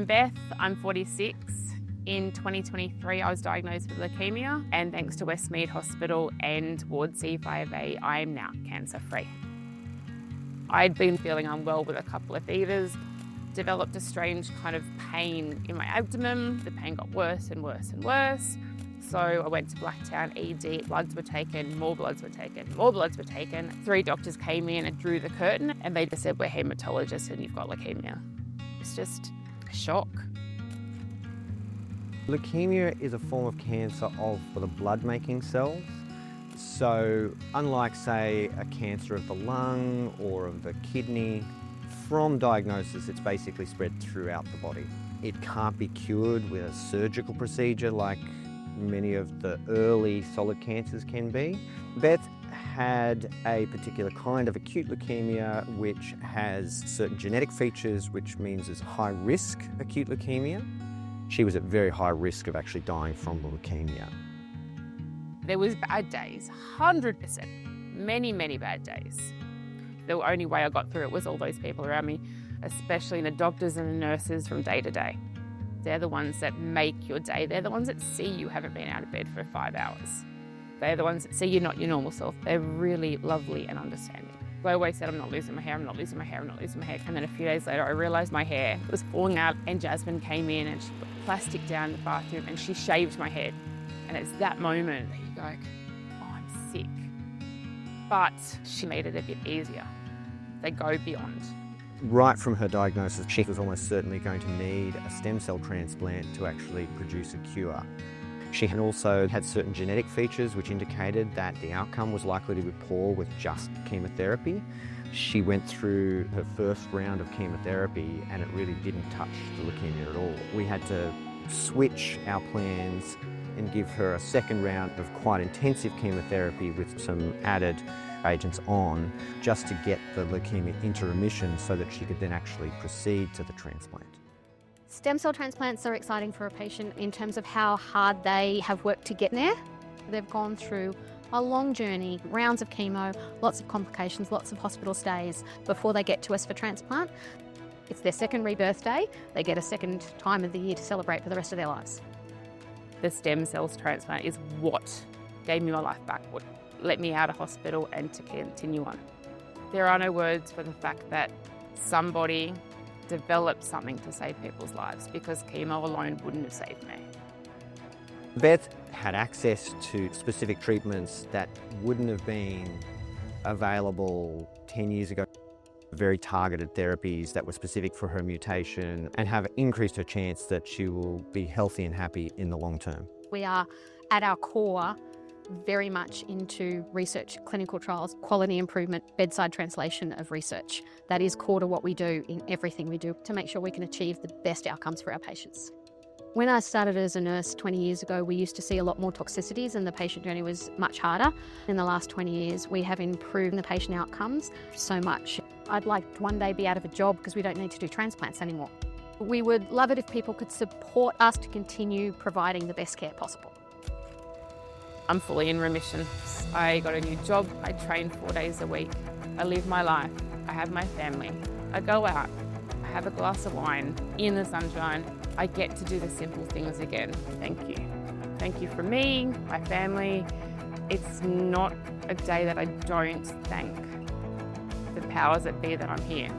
Beth, I'm 46. In 2023, I was diagnosed with leukemia, and thanks to Westmead Hospital and Ward C5A, I am now cancer-free. I'd been feeling unwell with a couple of fevers, developed a strange kind of pain in my abdomen. The pain got worse and worse and worse. So I went to Blacktown ED, bloods were taken, more bloods were taken, more bloods were taken. 3 doctors came in and drew the curtain, and they just said, we're haematologists and you've got leukemia. It's just a shock. Leukemia is a form of cancer of the blood-making cells. So unlike, say, a cancer of the lung or of the kidney, from diagnosis it's basically spread throughout the body. It can't be cured with a surgical procedure like many of the early solid cancers can be. Beth had a particular kind of acute leukemia which has certain genetic features, which means it's high-risk acute leukemia. She was at very high risk of actually dying from the leukemia. There was bad days, 100%, many, many bad days. The only way I got through it was all those people around me, especially the doctors and the nurses from day to day. They're the ones that make your day. They're the ones that see you haven't been out of bed for 5 hours. They're the ones that see you're not your normal self. They're really lovely and understanding. I always said, I'm not losing my hair, I'm not losing my hair, I'm not losing my hair. And then a few days later, I realised my hair was falling out, and Jasmine came in and she put plastic down in the bathroom and she shaved my head. And it's that moment that you go, oh, I'm sick. But she made it a bit easier. They go beyond. Right from her diagnosis, she was almost certainly going to need a stem cell transplant to actually produce a cure. She had also had certain genetic features which indicated that the outcome was likely to be poor with just chemotherapy. She went through her first round of chemotherapy and it really didn't touch the leukemia at all. We had to switch our plans and give her a second round of quite intensive chemotherapy with some added agents on, just to get the leukemia into remission so that she could then actually proceed to the transplant. Stem cell transplants are exciting for a patient in terms of how hard they have worked to get there. They've gone through a long journey, rounds of chemo, lots of complications, lots of hospital stays before they get to us for transplant. It's their second rebirth day. They get a second time of the year to celebrate for the rest of their lives. The stem cells transplant is what gave me my life back, what let me out of hospital and to continue on. There are no words for the fact that somebody develop something to save people's lives, because chemo alone wouldn't have saved me. Beth had access to specific treatments that wouldn't have been available 10 years ago. Very targeted therapies that were specific for her mutation and have increased her chance that she will be healthy and happy in the long term. We are, at our core, very much into research, clinical trials, quality improvement, bedside translation of research. That is core to what we do in everything we do to make sure we can achieve the best outcomes for our patients. When I started as a nurse 20 years ago, we used to see a lot more toxicities and the patient journey was much harder. In the last 20 years, we have improved the patient outcomes so much. I'd like to one day be out of a job because we don't need to do transplants anymore. We would love it if people could support us to continue providing the best care possible. I'm fully in remission. I got a new job. I train 4 days a week. I live my life. I have my family. I go out. I have a glass of wine in the sunshine. I get to do the simple things again. Thank you. Thank you from me, my family. It's not a day that I don't thank the powers that be that I'm here.